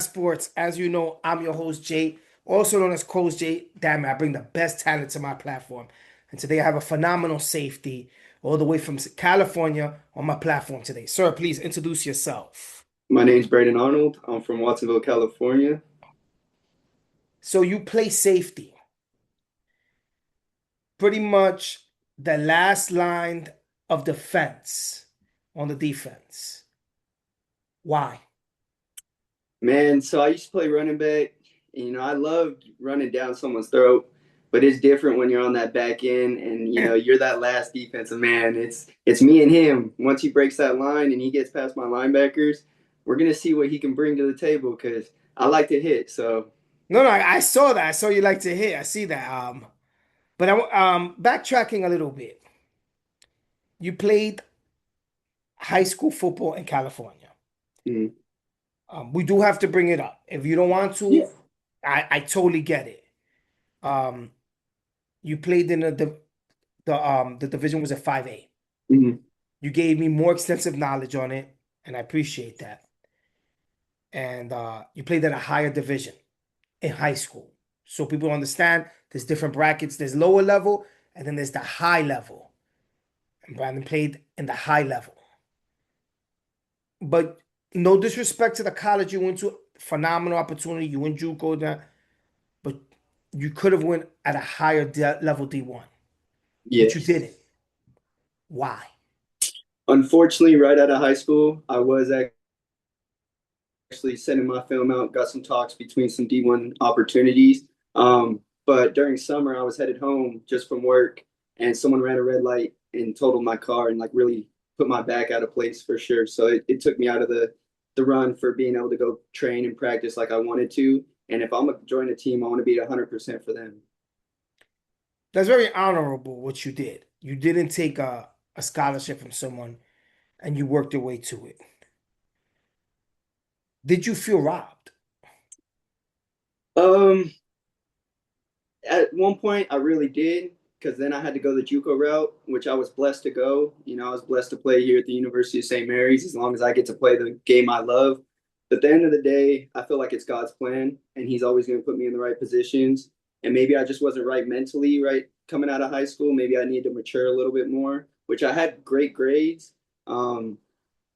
Sports. As you know, I'm your host, Jay, also known as Coach Jay. Damn it, I bring the best talent to my platform. And today I have a phenomenal safety all the way from California on my platform today. Sir, please introduce yourself. My name's Brayden Arnold. I'm from Watsonville, California. So you play safety, pretty much the last line of defense on the defense. Why? Man, so I used to play running back. I loved running down someone's throat, but it's different when you're on that back end and you're that last defensive man. It's me and him. Once he breaks that line and he gets past my linebackers, we're gonna see what he can bring to the table because I like to hit. So No, I saw that. I saw you like to hit. I see that. But I'm backtracking a little bit. You played high school football in California. mm, We do have to bring it up. If you don't want yeah. to, I totally get it. Um, you played in the division was a 5A. Mhm. You gave me more extensive knowledge on it, and I appreciate that. And you played at a higher division in high school. So people understand there's different brackets. There's lower level, and then there's the high level. And Brandon played in the high level. But no disrespect to the college you went to, phenomenal opportunity. You went JUCO, but you could have went at a higher level D1, but you Yes. didn't. Why? Unfortunately, right out of high school, I was actually sending my film out, got some talks between some D1 opportunities. But during summer, I was headed home just from work, and someone ran a red light and totaled my car and like really put my back out of place for sure. So it took me out of the run for being able to go train and practice like I wanted to. And if I'm gonna join a team, I want to be 100% for them. That's very honorable what you did. You didn't take a scholarship from someone and you worked your way to it. Did you feel robbed? Um, At one point, I really did because then I had to go the JUCO route, which I was blessed to go. I was blessed to play here at the University of St. Mary's as long as I get to play the game I love. But at the end of the day, I feel like it's God's plan, and He's always going to put me in the right positions. And maybe I just wasn't right mentally, right coming out of high school. Maybe I need to mature a little bit more, which I had great grades. Um,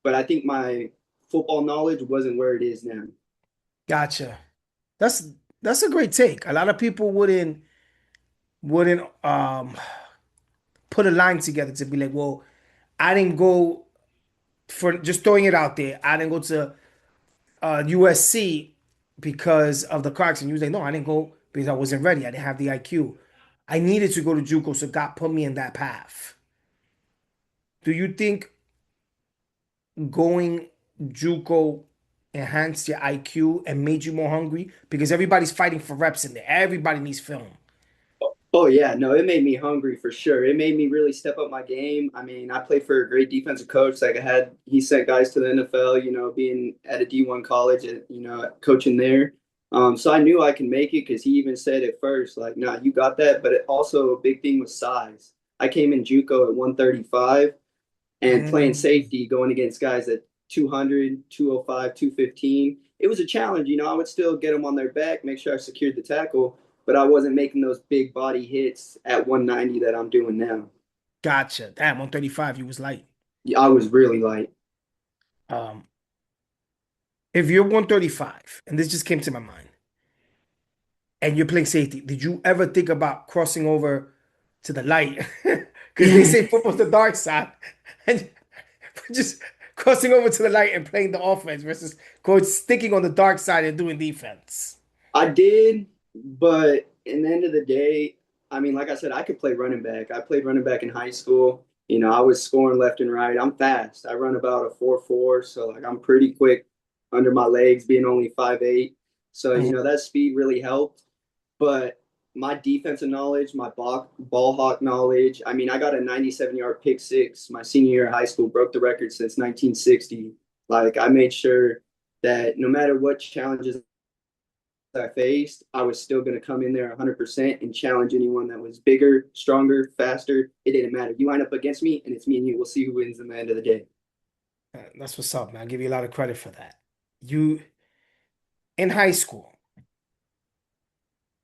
but I think my football knowledge wasn't where it is now. Gotcha. That's that's a great take. A lot of people wouldn't put a line together to be like, well, I didn't go for just throwing it out there. I didn't go to USC because of the Crocs, and you was like, no, I didn't go because I wasn't ready. I didn't have the IQ. I needed to go to JUCO, so God put me in that path. Do you think going JUCO enhanced your IQ and made you more hungry? Because everybody's fighting for reps in there. Everybody needs film. Oh yeah, no, it made me hungry for sure. It made me really step up my game. I mean, I played for a great defensive coach. Like he sent guys to the NFL. Being at a D1 college, coaching there. So I knew I can make it because he even said at first, like, "Nah, you got that." But also a big thing was size. I came in JUCO at 135 and playing Mm, safety, going against guys at 200, 205, 215. It was a challenge. I would still get them on their back, make sure I secured the tackle, but I wasn't making those big body hits at 190 that I'm doing now. gotcha. Damn, 135, you was light. I was really light. Um, if you're 135, and this just came to my mind, and you're playing safety, did you ever think about crossing over to the light? Because they say football's the dark side, and just crossing over to the light and playing the offense versus going sticking on the dark side and doing defense. I did, but in the end of the day, I mean, like I said, I could play running back. I played running back in high school. I was scoring left and right. I'm fast. I run about a 4.4, so like I'm pretty quick under my legs, being only 5'8". So Mhm. that speed really helped. But my defensive knowledge, my ball hawk knowledge. I mean, I got a 97-yard pick six my senior year of high school, broke the record since 1960. Like I made sure that no matter what challenges I faced, I was still going to come in there 100% and challenge anyone that was bigger, stronger, faster. It didn't matter. You line up against me, and it's me and you. We'll see who wins in the end of the day. That's what's up, man. I give you a lot of credit for that. You In high school,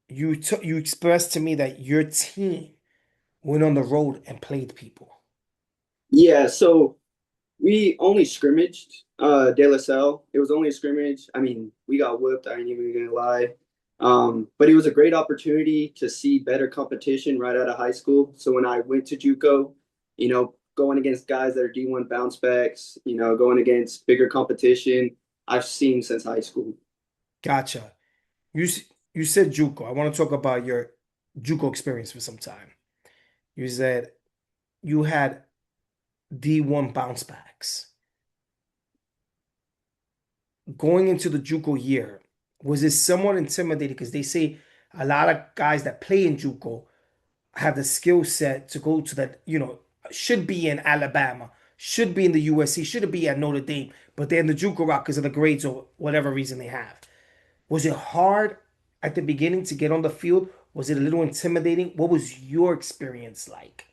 you expressed to me that your team went on the road and played people. Yeah, so we only scrimmaged De La Salle. It was only a scrimmage. I mean, we got whipped. I ain't even gonna lie. But it was a great opportunity to see better competition right out of high school. So when I went to JUCO, going against guys that are D1 bounce backs, going against bigger competition, I've seen since high school. Gotcha. You said JUCO. I want to talk about your JUCO experience for some time. You said you had D1 bounce backs. Going into the JUCO year, was it somewhat intimidating? Because they say a lot of guys that play in JUCO have the skill set to go to that, should be in Alabama, should be in the USC, should be at Notre Dame, but they're in the JUCO route because of the grades or whatever reason they have. Was it hard at the beginning to get on the field? Was it a little intimidating? What was your experience like?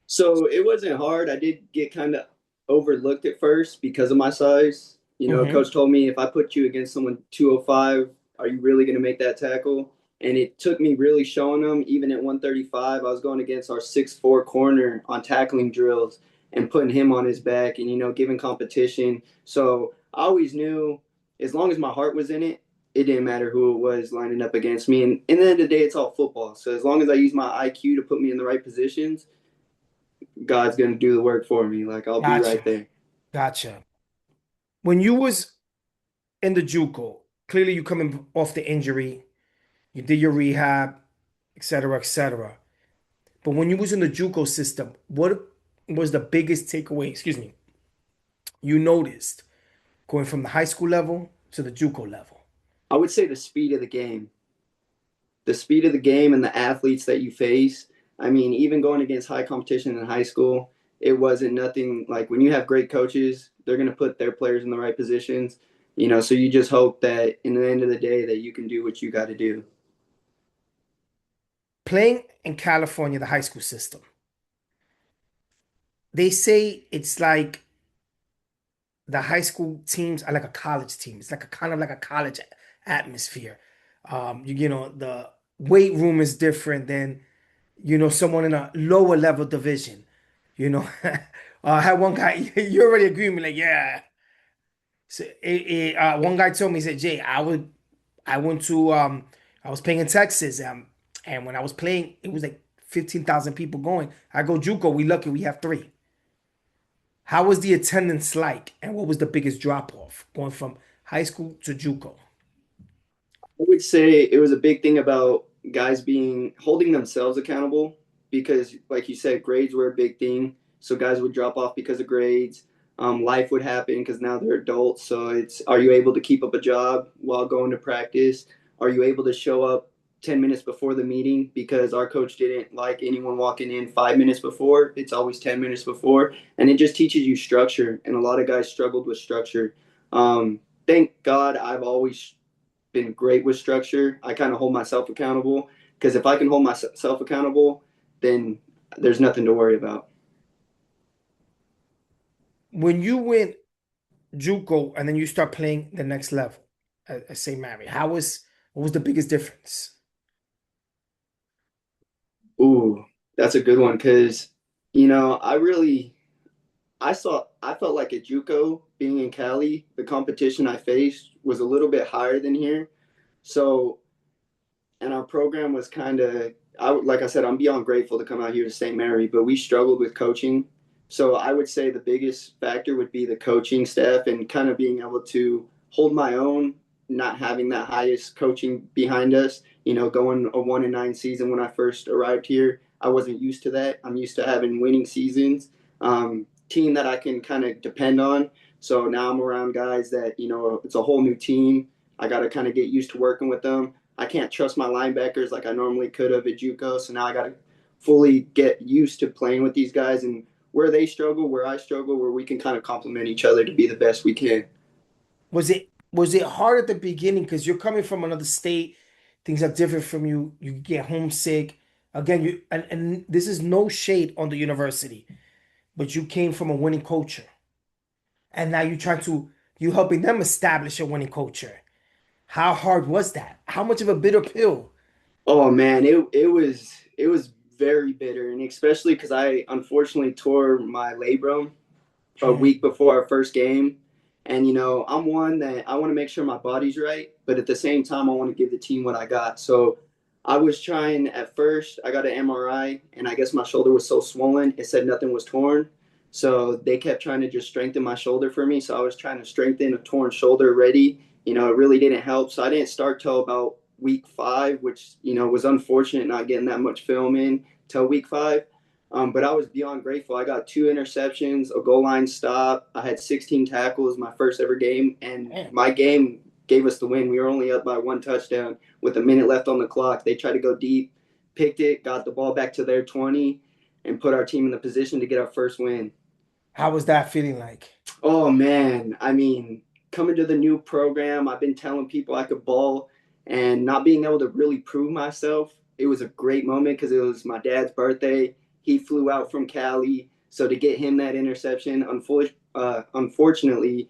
So it wasn't hard. I did get kind of overlooked at first because of my size. Hmm. Coach told me if I put you against someone 205, are you really going to make that tackle? And it took me really showing them, even at 135, I was going against our 6'4" corner on tackling drills and putting him on his back and, giving competition. So I always knew as long as my heart was in it, it didn't matter who it was lining up against me. And in the end of the day, it's all football. So as long as I use my IQ to put me in the right positions, God's gonna do the work for me. Like I'll be Gotcha. right there. Gotcha. When you was in the JUCO, clearly you coming off the injury, you did your rehab, et cetera, et cetera. But when you was in the JUCO system, what was the biggest takeaway, excuse me, you noticed going from the high school level to the JUCO level? I would say the speed of the game, and the athletes that you face. I mean, even going against high competition in high school, it wasn't nothing like when you have great coaches, they're gonna put their players in the right positions. So you just hope that in the end of the day that you can do what you got to do. Playing in California, the high school system, they say it's like the high school teams are like a college team. It's like a kind of like a college atmosphere. The weight room is different than, someone in a lower level division. You know, I had one guy, you already agree with me, like, yeah. So one guy told me, he said, Jay, I went to, I was playing in Texas, and when I was playing, it was like 15,000 people going. I go JUCO, we lucky we have three. How was the attendance like, and what was the biggest drop off going from high school to JUCO? I would say it was a big thing about guys being holding themselves accountable because, like you said, grades were a big thing. So guys would drop off because of grades. Life would happen because now they're adults. So it's, are you able to keep up a job while going to practice? Are you able to show up 10 minutes before the meeting? Because our coach didn't like anyone walking in 5 minutes before. It's always 10 minutes before. And it just teaches you structure. And a lot of guys struggled with structure. Thank God I've always been great with structure. I kind of hold myself accountable because if I can hold myself accountable, then there's nothing to worry about. When you went JUCO and then you start playing the next level at St. Mary, what was the biggest difference? Ooh, that's a good one because I really I felt like at JUCO being in Cali, the competition I faced was a little bit higher than here. So and our program was kind of like I said, I'm beyond grateful to come out here to St. Mary, but we struggled with coaching. So I would say the biggest factor would be the coaching staff and kind of being able to hold my own, not having that highest coaching behind us. Going a 1-9 season when I first arrived here, I wasn't used to that. I'm used to having winning seasons, team that I can kind of depend on. So now I'm around guys that it's a whole new team. I got to kind of get used to working with them. I can't trust my linebackers like I normally could have at JUCO. So now I got to fully get used to playing with these guys and where they struggle, where I struggle, where we can kind of complement each other to be the best we can. Was it hard at the beginning because you're coming from another state, things are different from you, you get homesick. Again, and this is no shade on the university, but you came from a winning culture. And now you helping them establish a winning culture. How hard was that? How much of a bitter pill? Oh man, it was very bitter, and especially because I unfortunately tore my labrum a week Mm, before our first game. And I'm one that I want to make sure my body's right, but at the same time, I want to give the team what I got. So I was trying at first. I got an MRI, and I guess my shoulder was so swollen, it said nothing was torn. So they kept trying to just strengthen my shoulder for me. So I was trying to strengthen a torn shoulder already. It really didn't help. So I didn't start till about week 5, which was unfortunate not getting that much film in till week 5. But I was beyond grateful. I got 2 interceptions, a goal line stop. I had 16 tackles my first ever game, and man, my game gave us the win. We were only up by 1 touchdown with a minute left on the clock. They tried to go deep, picked it, got the ball back to their 20, and put our team in the position to get our first win. how was that feeling like? Oh man, I mean, coming to the new program, I've been telling people I could ball, and not being able to really prove myself. It was a great moment because it was my dad's birthday. He flew out from Cali, so to get him that interception, unfortunately,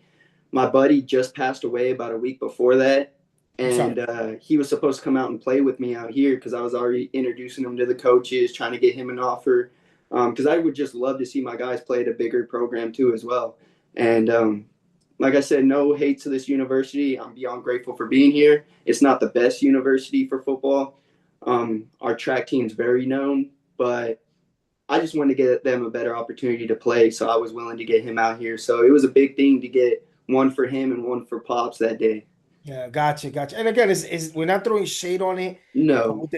my buddy just passed away about a week before that, I'm sorry. and he was supposed to come out and play with me out here because I was already introducing him to the coaches, trying to get him an offer. Because I would just love to see my guys play at a bigger program too as well. And like I said, no hate to this university. I'm beyond grateful for being here. It's not the best university for football. Our track team's very known, but I just wanted to get them a better opportunity to play, so I was willing to get him out here. So it was a big thing to get one for him and one for Pops that day. Yeah, gotcha, gotcha. And again, we're not throwing shade on it, but No.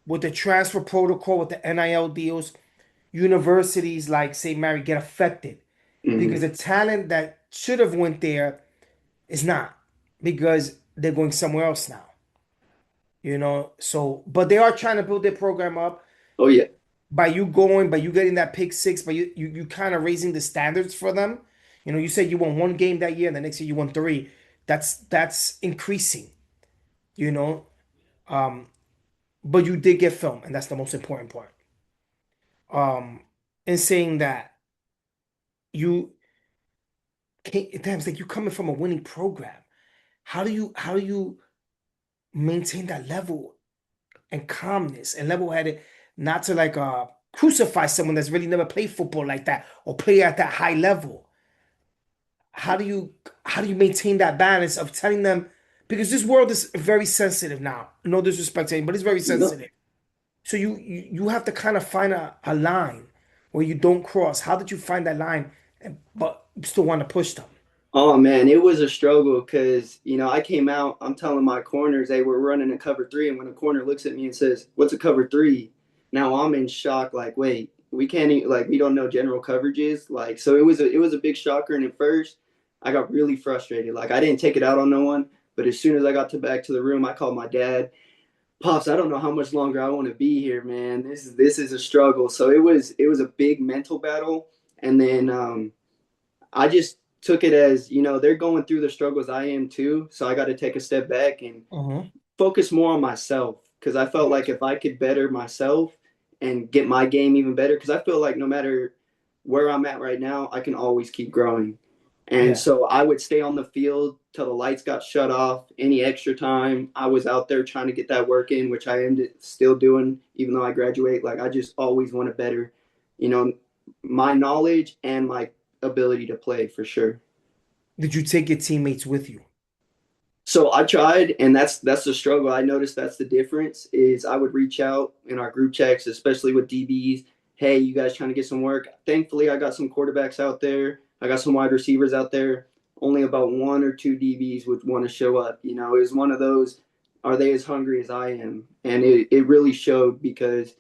with the transfer protocol, with the NIL deals, universities like St. Mary get affected because Mm-hmm. the talent that should have went there is not because they're going somewhere else now. So but they are trying to build their program up Oh yeah. by you getting that pick six, by you kind of raising the standards for them. You said you won one game that year, and the next year you won three. That's increasing, you know. Um, but you did get film, and that's the most important part. In saying that you can't, damn, it's like you coming from a winning program. How do you maintain that level and calmness and level-headed, not to like crucify someone that's really never played football like that or play at that high level? How do you how do you maintain that balance of telling them, because this world is very sensitive now. No disrespect to anyone, but it's very No. sensitive. So you have to kind of find a line where you don't cross. How did you find that line, but you still want to push them? Oh man, it was a struggle because I came out. I'm telling my corners, hey, we're running a cover three, and when a corner looks at me and says, "What's a cover three?" Now I'm in shock. Like, wait, we can't even, like we don't know general coverages. Like, so it was a big shocker. And at first, I got really frustrated. Like, I didn't take it out on no one, but as soon as I got to back to the room, I called my dad. Pops, I don't know how much longer I want to be here, man. This is a struggle. So it was a big mental battle, and then I just took it as they're going through the struggles I am too. So I got to take a step back and Mm-hmm. focus more on myself because I felt like if I could better myself and get my game even better, because I feel like no matter where I'm at right now, I can always keep growing. And Yeah. so I would stay on the field till the lights got shut off. Any extra time, I was out there trying to get that work in, which I am still doing, even though I graduate. Like I just always want to better, you know, my knowledge and my ability to play for sure. Did you take your teammates with you? So I tried, and that's the struggle. I noticed that's the difference. Is I would reach out in our group chats, especially with DBs. Hey, you guys trying to get some work? Thankfully, I got some quarterbacks out there. I got some wide receivers out there. Only about one or two DBs would want to show up. It was one of those. Are they as hungry as I am? And it really showed because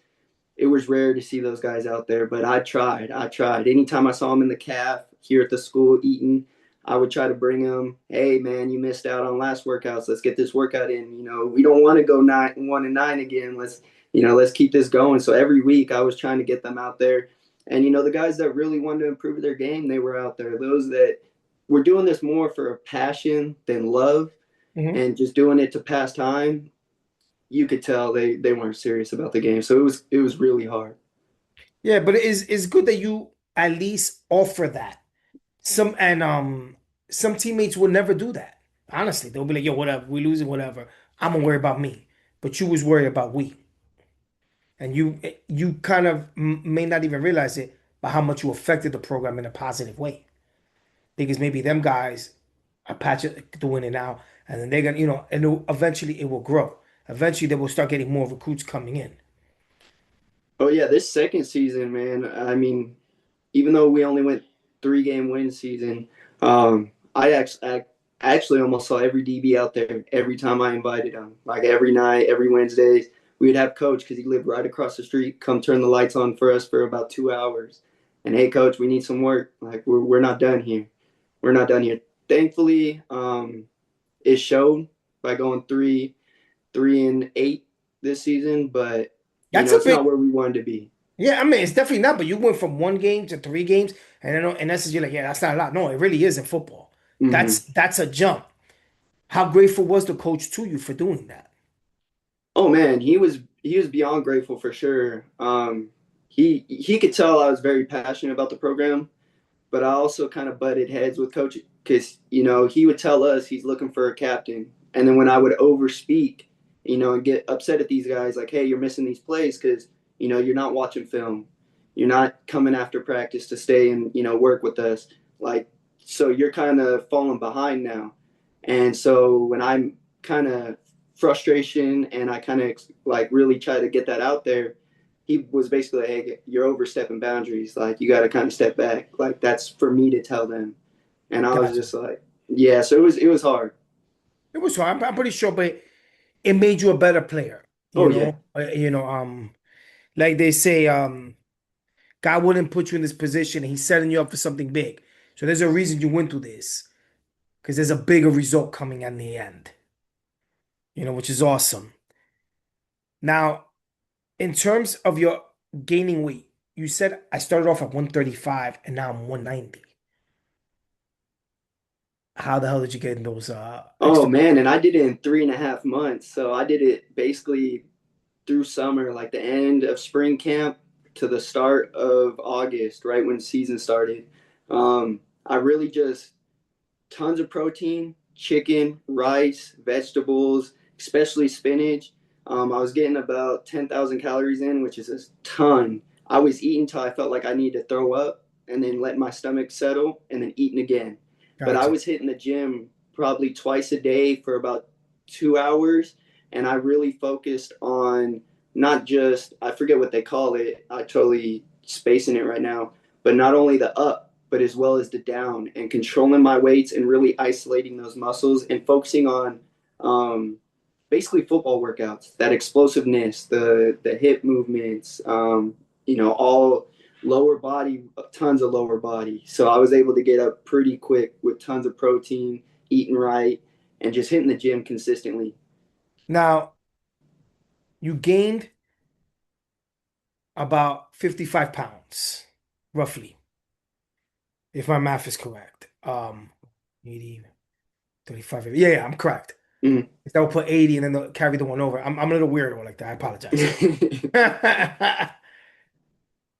it was rare to see those guys out there. But I tried. I tried. Anytime I saw them in the calf here at the school eating, I would try to bring them. Hey, man, you missed out on last workouts. Let's get this workout in. We don't want to go 1-9 again. Let's keep this going. So every week I was trying to get them out there. And the guys that really wanted to improve their game, they were out there. Those that were doing this more for a passion than love Mm-hmm. and just doing it to pass time, you could tell they weren't serious about the game. So it was really hard. Yeah, but it's good that you at least offer that. Some teammates will never do that. Honestly, they'll be like, yo, whatever, we losing, whatever. I'm gonna worry about me. But you was worried about we. And you kind of may not even realize it, but how much you affected the program in a positive way. Because maybe them guys are patching doing it now, and then they're gonna, and eventually it will grow. Eventually they will start getting more recruits coming in. Oh yeah, this second season, man. I mean, even though we only went 3 game win season, I actually almost saw every DB out there every time I invited him. Like every night, every Wednesdays, we'd have coach because he lived right across the street come turn the lights on for us for about 2 hours. And hey, coach, we need some work. Like we're not done here. We're not done here. Thankfully, it showed by going 3-8 this season, but That's a it's not big, where we wanted to be. yeah. I mean, it's definitely not. But you went from 1 game to 3 games, and then in essence, you're like, yeah, that's not a lot. No, it really is in football. Mm-hmm. That's a jump. How grateful was the coach to you for doing that? Oh man, he was beyond grateful for sure. He could tell I was very passionate about the program, but I also kind of butted heads with coach because he would tell us he's looking for a captain, and then when I would overspeak, and get upset at these guys like, hey, you're missing these plays because you're not watching film, you're not coming after practice to stay and work with us, like so you're kind of falling behind now, and so when I'm kind of frustration and I kind of like really try to get that out there, he was basically like, hey, you're overstepping boundaries. Like you got to kind of step back. Like that's for me to tell them. And I was Gotcha. just like, yeah. So it was hard. It was hard. I'm pretty sure, but it made you a better player. Oh yeah. Like they say, God wouldn't put you in this position. He's setting you up for something big. So there's a reason you went through this because there's a bigger result coming in the end. Which is awesome. Now, in terms of your gaining weight, you said I started off at 135 and now I'm 190. How the hell did you get in those Oh extra pounds? man, and I did it in 3.5 months. So I did it basically through summer, like the end of spring camp to the start of August, right when the season started. I really just tons of protein, chicken, rice, vegetables, especially spinach. I was getting about 10,000 calories in, which is a ton. I was eating until I felt like I needed to throw up and then let my stomach settle and then eating again. But I Gotcha. was hitting the gym probably twice a day for about 2 hours. And I really focused on not just, I forget what they call it, I totally spacing it right now, but not only the up, but as well as the down and controlling my weights and really isolating those muscles and focusing on um, basically football workouts, that explosiveness, the hip movements, all lower body, tons of lower body. So I was able to get up pretty quick with tons of protein, eating right, and just hitting the gym consistently. Now, you gained about 55 pounds, roughly, if my math is correct. 80, 35. Yeah, yeah, I'm correct. Mm. If I would put 80 and then carry the one over. I'm a little weirdo like that. I apologize.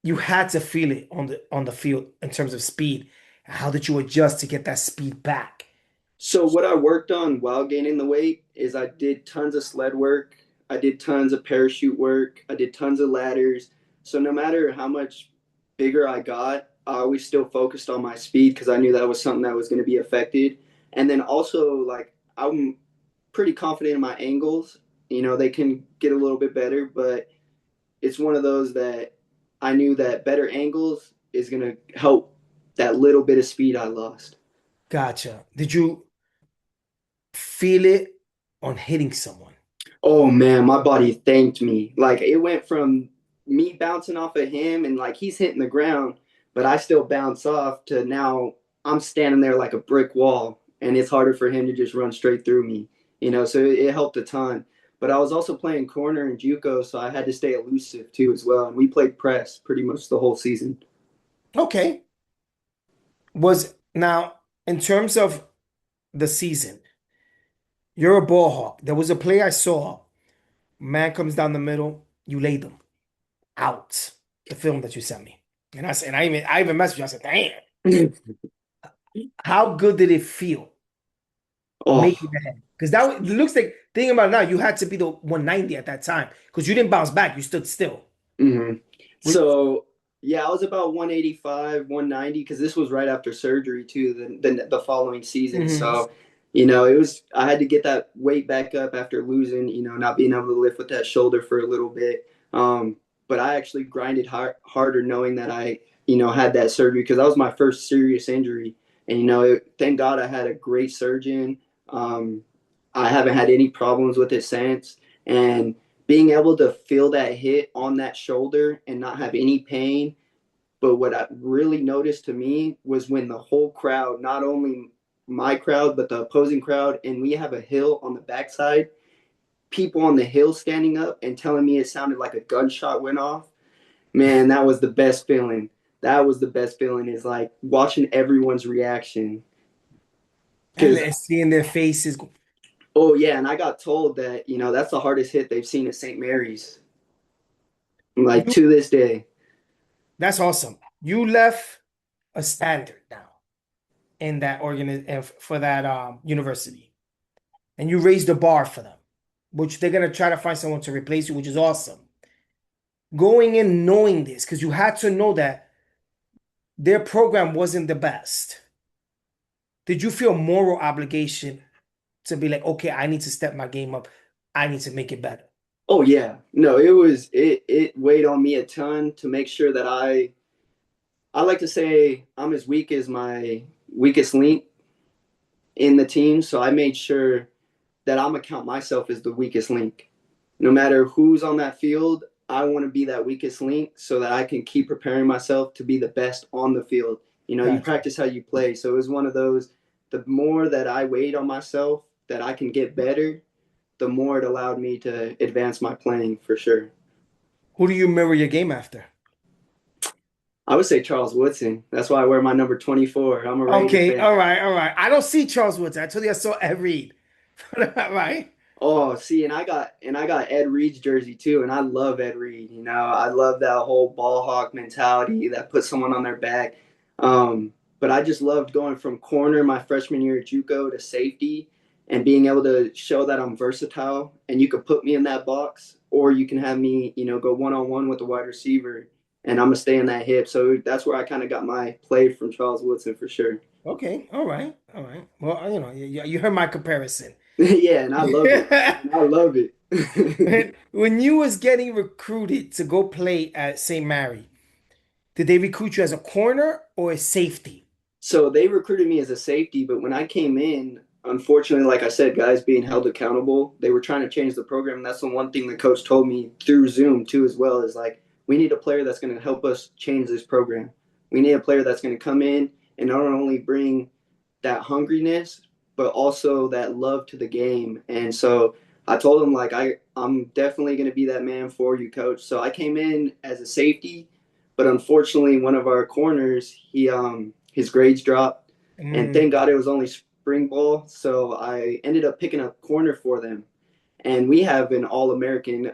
You had to feel it on the field in terms of speed. How did you adjust to get that speed back? So what I worked on while gaining the weight is I did tons of sled work. I did tons of parachute work. I did tons of ladders. So no matter how much bigger I got, I always still focused on my speed because I knew that was something that was going to be affected. And then also like I'm pretty confident in my angles. They can get a little bit better, but it's one of those that I knew that better angles is going to help that little bit of speed I lost. Gotcha. Did you feel it on hitting someone? Oh man, my body thanked me. Like it went from me bouncing off of him and like he's hitting the ground, but I still bounce off to now I'm standing there like a brick wall and it's harder for him to just run straight through me. So it helped a ton. But I was also playing corner in JUCO, so I had to stay elusive too as well. And we played press pretty much the whole season. Okay. Was now in terms of the season, you're a ball hawk. There was a play I saw. Man comes down the middle, you laid them out. The film that you sent me. And I said, I even messaged you. I said, damn, how good did it feel? making Oh, the head? Because that it looks like thinking about it now, you had to be the 190 at that time because you didn't bounce back. You stood still. hmm. With, So yeah, I was about 185, 190 because this was right after surgery too, the following season. mhm. So, you know, it was I had to get that weight back up after losing, you know, not being able to lift with that shoulder for a little bit. But I actually grinded harder knowing that I, you know, had that surgery because that was my first serious injury. And, you know, thank God I had a great surgeon. Um, I haven't had any problems with it since. And being able to feel that hit on that shoulder and not have any pain. But what I really noticed to me was when the whole crowd, not only my crowd, but the opposing crowd, and we have a hill on the backside, people on the hill standing up and telling me it sounded like a gunshot went off. Man, that was the best feeling. That was the best feeling is like watching everyone's reaction. And Because, then seeing their faces. oh, yeah, and I got told that, you know, that's the hardest hit they've seen at St. Mary's, like You, to this day. that's awesome. You left a standard now in that for that university, and you raised the bar for them, which they're gonna try to find someone to replace you, which is awesome. Going in knowing this, because you had to know that their program wasn't the best. Did you feel moral obligation to be like, okay, I need to step my game up. I need to make it better. Oh yeah. No, it weighed on me a ton to make sure that I like to say I'm as weak as my weakest link in the team, so I made sure that I'm gonna count myself as the weakest link. No matter who's on that field, I want to be that weakest link so that I can keep preparing myself to be the best on the field. You know, you Gotcha. practice how you play. So it was one of those, the more that I weighed on myself that I can get better, the more it allowed me to advance my playing for sure. Who do you mirror your game after? I would say Charles Woodson. That's why I wear my number 24. I'm a Ranger Okay, fan. all right, all right. I don't see Charles Woodson. I told you I saw Ed Reed. Right? Oh, see, and I got Ed Reed's jersey too, and I love Ed Reed. You know, I love that whole ball hawk mentality that puts someone on their back. But I just loved going from corner my freshman year at JUCO to safety, and being able to show that I'm versatile, and you could put me in that box, or you can have me, you know, go one on one with the wide receiver, and I'm gonna stay in that hip. So that's where I kind of got my play from Charles Woodson for sure. Okay, all right, all right. Well, you heard my comparison. Yeah, and I love it. And I love it. When you was getting recruited to go play at St. Mary, did they recruit you as a corner or a safety? So they recruited me as a safety, but when I came in, unfortunately, like I said, guys being held accountable, they were trying to change the program. And that's the one thing the coach told me through Zoom too, as well, is like, we need a player that's going to help us change this program. We need a player that's going to come in and not only bring that hungriness, but also that love to the game. And so I told him like I'm definitely going to be that man for you, coach. So I came in as a safety, but unfortunately, one of our corners he his grades dropped, and thank God Mm, it was only spring ball. So I ended up picking up corner for them, and we have an All American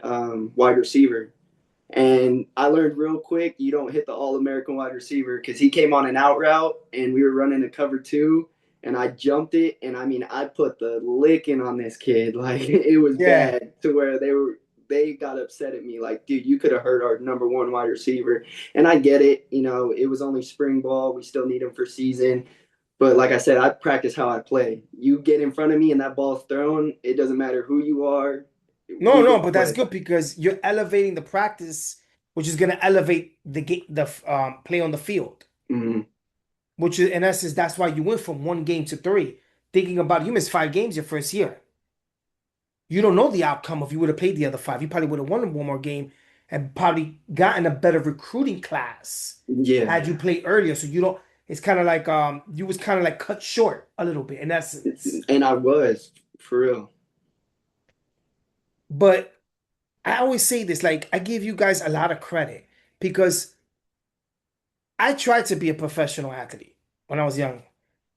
wide receiver. And I learned real quick you don't hit the All American wide receiver because he came on an out route and we were running a cover two. And I jumped it. And I mean, I put the licking on this kid. Like, it was yeah. bad to where they got upset at me. Like, dude, you could have hurt our number one wide receiver. And I get it. You know, it was only spring ball. We still need him for season. But like I said, I practice how I play. You get in front of me and that ball's thrown, it doesn't matter who you are. No, We're no, going to but that's play. good because you're elevating the practice, which is gonna elevate the game, the play on the field. Mm-hmm. Which is, in essence, that's why you went from one game to three. Thinking about you missed 5 games your first year. You don't know the outcome if you would have played the other five. You probably would have won one more game and probably gotten a better recruiting class Yeah. had you played earlier. So you don't. It's kind of like you was kind of like cut short a little bit in essence. And I was, for real. But I always say this, like I give you guys a lot of credit because I tried to be a professional athlete when I was young.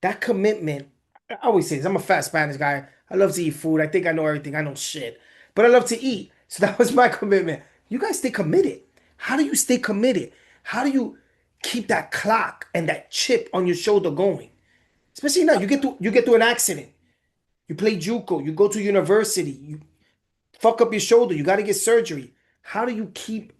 That commitment, I always say this, I'm a fat Spanish guy. I love to eat food. I think I know everything. I know shit. But I love to eat. So that was my commitment. You guys stay committed. How do you stay committed? How do you keep that clock and that chip on your shoulder going? Especially now, you get to an accident. You play JUCO, you go to university, you fuck up your shoulder, you got to get surgery. How do you keep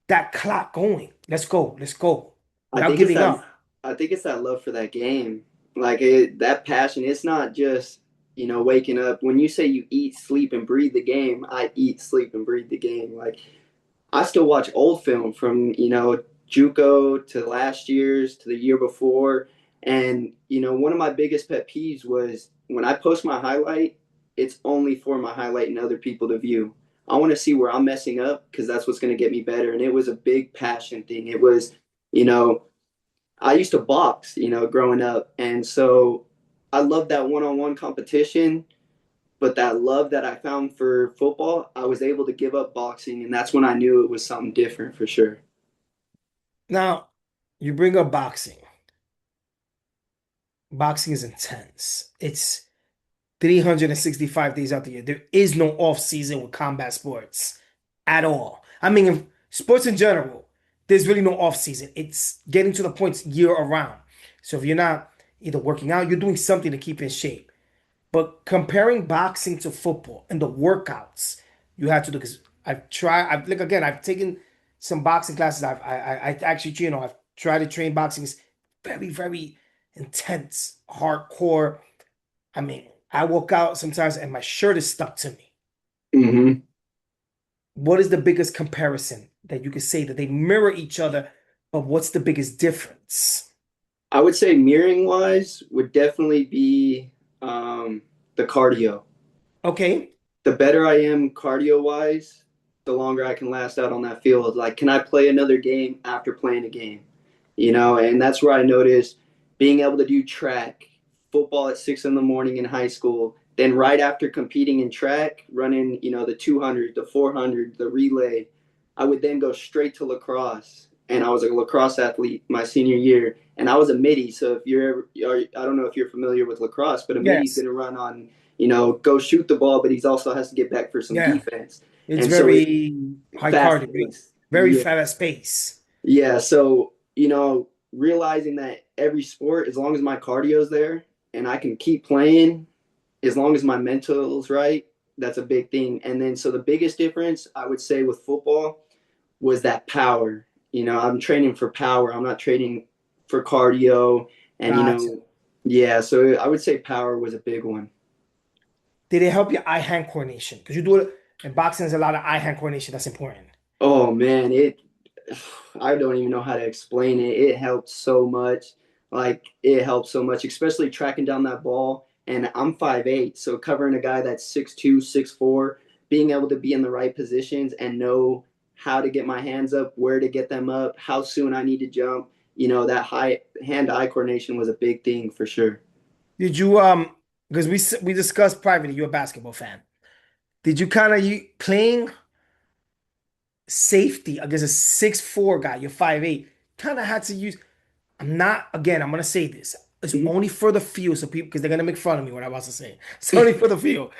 that clock going? Let's go, I without think it's giving that up. I think it's that love for that game. That passion, it's not just, waking up. When you say you eat, sleep, and breathe the game, I eat, sleep, and breathe the game. Like I still watch old film from, JUCO to last year's to the year before. And, one of my biggest pet peeves was when I post my highlight, it's only for my highlight and other people to view. I want to see where I'm messing up because that's what's going to get me better. And it was a big passion thing. It was, you know, I used to box, growing up. And so I love that one on one competition. But that love that I found for football, I was able to give up boxing. And that's when I knew it was something different for sure. Now, you bring up boxing. Boxing is intense. It's 365 days out the year. There is no off season with combat sports at all. I mean, if sports in general, there's really no off season. It's getting to the points year around. So if you're not either working out, you're doing something to keep in shape. But comparing boxing to football and the workouts you have to do, because I've like again, I've taken some boxing classes. I actually, I've tried to train boxing. It's very, very intense, hardcore. I mean, I walk out sometimes and my shirt is stuck to me. Hmm. What is the biggest comparison that you could say that they mirror each other, but what's the biggest difference? I would say mirroring wise would definitely be the cardio. Okay, The better I am cardio wise, the longer I can last out on that field. Like, can I play another game after playing a game? And that's where I noticed being able to do track, football at 6 in the morning in high school. Then right after competing in track, running, the 200, the 400, the relay, I would then go straight to lacrosse. And I was a lacrosse athlete my senior year, and I was a midi. So if you're ever, I don't know if you're familiar with lacrosse, but a midi is yes, going to run on, go shoot the ball, but he also has to get back for some yeah, defense. it's And so it very high fast cardio, paced. very Yeah. fast pace. Yeah, so realizing that every sport, as long as my cardio's there and I can keep playing, as long as my mental's right, that's a big thing. And then, so the biggest difference I would say with football was that power. I'm training for power. I'm not training for cardio. And Gotcha. yeah, so I would say power was a big one. Did it help your eye-hand coordination? Because you do it in boxing, there's a lot of eye-hand coordination that's important. Oh man, I don't even know how to explain it. It helped so much. Like it helped so much, especially tracking down that ball. And I'm 5'8", so covering a guy that's 6'2", 6'4", being able to be in the right positions and know how to get my hands up, where to get them up, how soon I need to jump. That high hand-eye coordination was a big thing for sure. Did you because we discussed privately, you're a basketball fan. Did you kind of you playing safety against a 6'4" guy, you're 5'8", kind of had to use I'm not again, I'm gonna say this. It's Mhm. only for the field, so people because they're gonna make fun of me what I'm about to say. It's only for the field.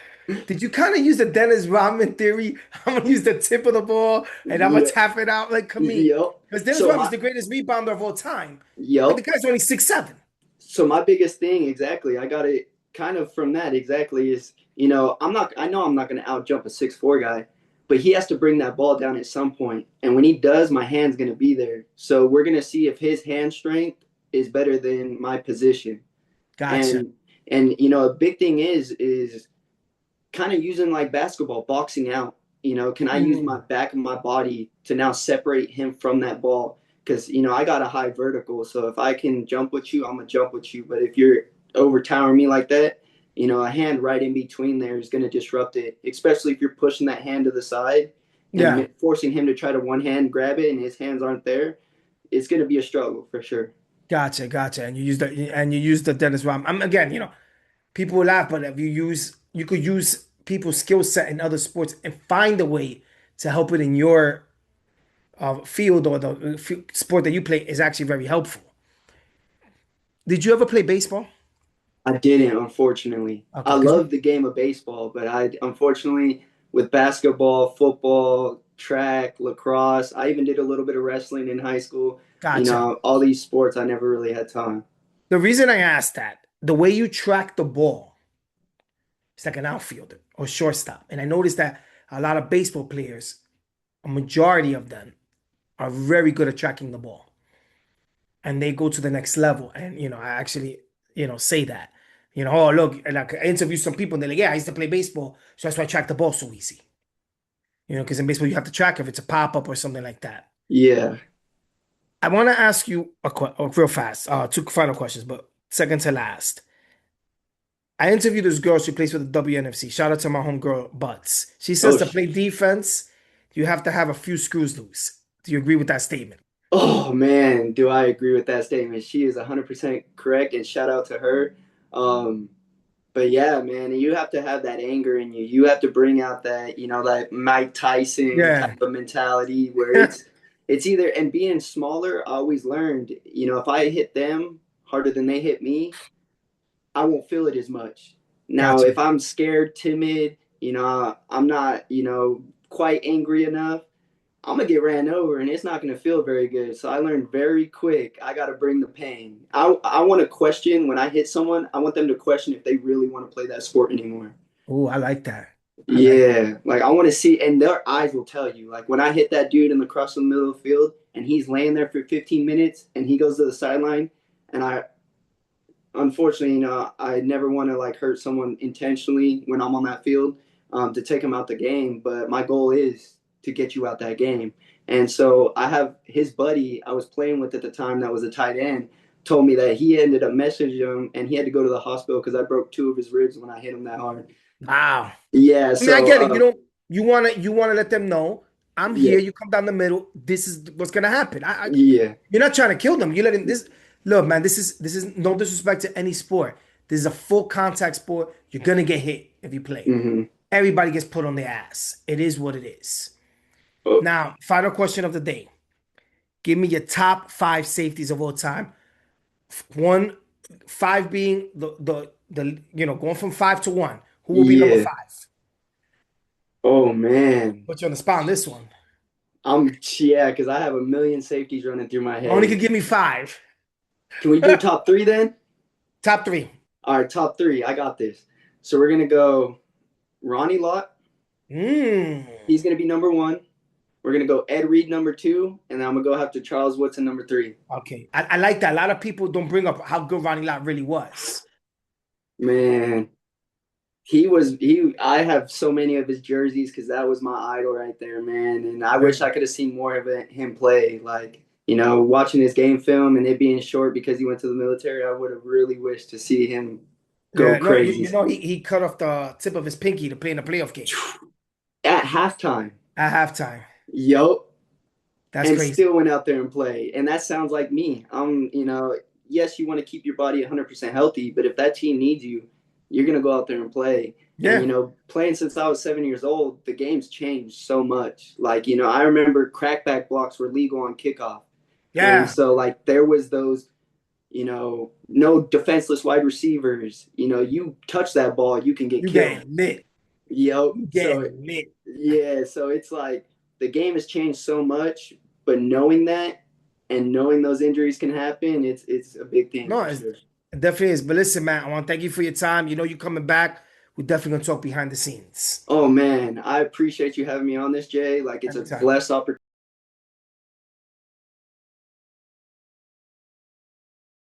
Did you kind of use the Dennis Rodman theory? I'm gonna use the tip of the ball and I'm gonna Yeah. tap it out like me. Yep. Because Dennis So Rodman's my the greatest rebounder of all time. But the yep. guy's only 6'7". So my biggest thing, exactly, I got it kind of from that exactly is, I know I'm not going to out jump a 6'4" guy, but he has to bring that ball down at some point. And when he does, my hand's going to be there. So we're going to see if his hand strength is better than my position. Gotcha. And a big thing is kind of using like basketball, boxing out. Can I use my Mm. back of my body to now separate him from that ball? Because I got a high vertical, so if I can jump with you, I'm gonna jump with you. But if you're overtowering me like that, a hand right in between there is gonna disrupt it. Especially if you're pushing that hand to the side Yeah. and forcing him to try to one hand grab it, and his hands aren't there. It's gonna be a struggle for sure. Gotcha. Gotcha. And you use the Dennis Rodman. Again, people will laugh, but if you could use people's skill set in other sports and find a way to help it in your field or the sport that you play is actually very helpful. Did you ever play baseball? I didn't, unfortunately. I Okay, because love the game of baseball, but I unfortunately with basketball, football, track, lacrosse, I even did a little bit of wrestling in high school. gotcha. All these sports I never really had time. The reason I asked that, the way you track the ball, It's like an outfielder or shortstop. And I noticed that a lot of baseball players, a majority of them, are very good at tracking the ball. And they go to the next level. And I actually, say that. Oh look, and like I interview some people and they're like, yeah, I used to play baseball, so that's why I track the ball so easy. Because in baseball you have to track if it's a pop-up or something like that. Yeah. I want to ask you real fast, two final questions, but second to last. I interviewed this girl. She plays for the WNFC. Shout out to my homegirl, Butts. She says Oh, to play defense, you have to have a few screws loose. Do you agree with that statement? oh man, do I agree with that statement? She is 100% correct, and shout out to her. Um, but yeah, man, you have to have that anger in you. You have to bring out that, that Mike Tyson Yeah, type of mentality where it's either, and being smaller, I always learned, if I hit them harder than they hit me, I won't feel it as much. Now, gotcha. if I'm scared, timid, I'm not, quite angry enough, I'm gonna get ran over and it's not gonna feel very good. So I learned very quick. I gotta bring the pain. I want to question when I hit someone. I want them to question if they really want to play that sport anymore. Oh, I like that. I like that. Yeah, like I want to see, and their eyes will tell you. Like when I hit that dude in the cross the middle of the field, and he's laying there for 15 minutes, and he goes to the sideline, and I unfortunately, I never want to like hurt someone intentionally when I'm on that field to take them out the game. But my goal is to get you out that game. And so I have his buddy I was playing with at the time that was a tight end told me that he ended up messaging him and he had to go to the hospital because I broke two of his ribs when I hit him that hard. Wow. Yeah. I mean, I So get it. You wanna let them know I'm yeah, here. You come down the middle. This is what's gonna happen. yeah. You're not trying to kill them. You're letting this. Look, man. This is no disrespect to any sport. This is a full contact sport. You're gonna get hit if you play. Mm-hmm. Everybody gets put on their ass. It is what it is. Oh, Now, final question of the day. Give me your top five safeties of all time. One, five being the going from five to one. Who will be number yeah. five? Oh man. Put you on the spot on this one. Yeah, because I have a million safeties running through my Only head. could give me five. Can we do top three then? Top three. All right, top three. I got this. So we're gonna go Ronnie Lott. Mm. He's gonna be number one. We're gonna go Ed Reed number two, and then I'm gonna go after Charles Woodson number three. Okay. I like that. A lot of people don't bring up how good Ronnie Lott really was. Man, he was he. I have so many of his jerseys because that was my idol right there, man. And I wish I Very. could have seen more of him play. Like watching his game film and it being short because he went to the military. I would have really wished to see him go Yeah, no, you, crazy you know he cut off the tip of his pinky to play in a playoff game at halftime. at halftime. Yup. That's And crazy. still went out there and played. And that sounds like me. Yes, you want to keep your body 100% healthy, but if that team needs you, you're going to go out there and play. And, Yeah. playing since I was 7 years old, the game's changed so much. Like, I remember crackback blocks were legal on kickoff. And Yeah. so, like, there was those, no defenseless wide receivers. You touch that ball, you can get You killed. getting lit. Yep. You So getting lit. yeah, so it's like the game has changed so much, but knowing that and knowing those injuries can happen, it's a big thing No, for sure. it definitely is. But listen, man, I want to thank you for your time. You coming back. We're definitely gonna talk behind the scenes. Oh man, I appreciate you having me on this, Jay. Like it's a Anytime. blessed opportunity.